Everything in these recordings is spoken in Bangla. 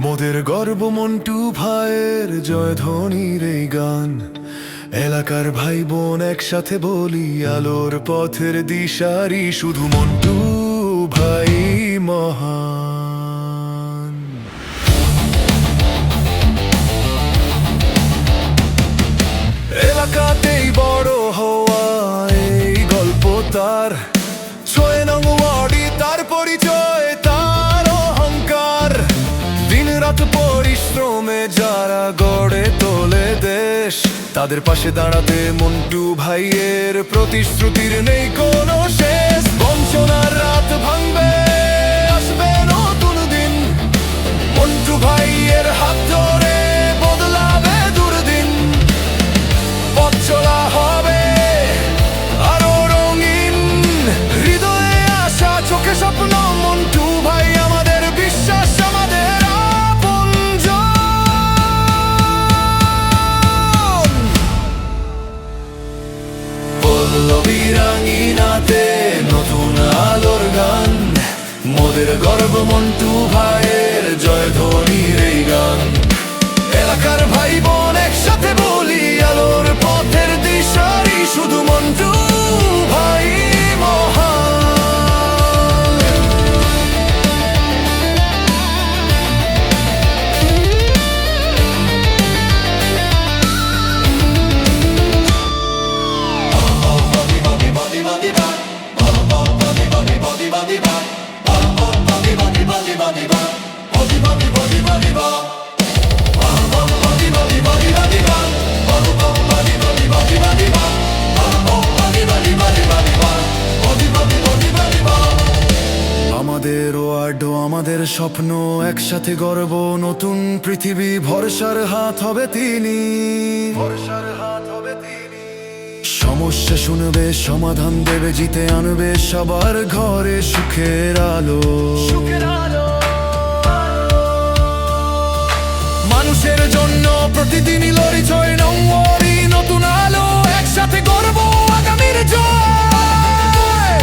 মোদের গর্ব মন্টু ভাইয়ের জয়ধ্বনির এই গান, এলাকার ভাই বোন একসাথে বলি আলোর পথের দিশারি, শুধু মন্টু ভাই মহান। এলাকাতেই বড় হওয়া এই গল্প তার, ৬ নং ওয়ার্ডই তার পরিচয়, তার অহংকার। দিন রাত পরিশ্রমে যারা গড়ে তোলে দেশ, তাদের পাশে দাঁড়াতে মন্টু ভাইয়ের প্রতিশ্রুতির নেই কোনো শেষ। বঞ্চনার রাত ভাঙবে, আসবে নতুন দিন, মন্টু ভাইয়ের হাত ধরে বদলাবে দুর্দিন। পথ চলা হবে আরো রঙিন, হৃদয়ে আশা চোখে স্বপ্ন, মন্টু ভাই আমাদের বিশ্বাস, আমাদের পল্লবীরাঙিনাতে নতুন আলোর গান, মোদের গর্ব মন্টু ভাইয়ের জয়ধ্বনির এই গান। এলাকার ভাই বোন একসাথে বলি আলোর পথের দিশারি, শুধু মন্টু ভাই মহান। আমাদের ওয়ার্ড, আমাদের স্বপ্ন, একসাথে গর্ব নতুন পৃথিবী, ভরসার হাত হবে তিনি, ভরসার হাত হবে তিনি। সমস্যা শুনবে, সমাধান দেবে, জিতে আনবে সবার ঘরে সুখের আলো, সুখের আলো। মানুষের জন্য প্রতিদিনই লড়ি, ৬ নং ওয়ার্ডই নতুন আলো, একসাথে গর্ব আগামীর জয়।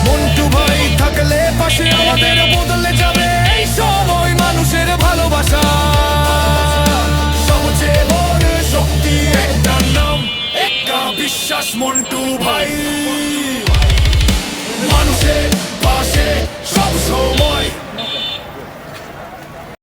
মন্টু ভাই থাকলে পাশে আমাদের বদলে যাবে এই সময়, মানুষের ভালোবাসা সবচেয়ে বড় শক্তি, একটা নাম, একটা বিশ্বাস, মন্টু ভাই মানুষের পাশে সব সময়।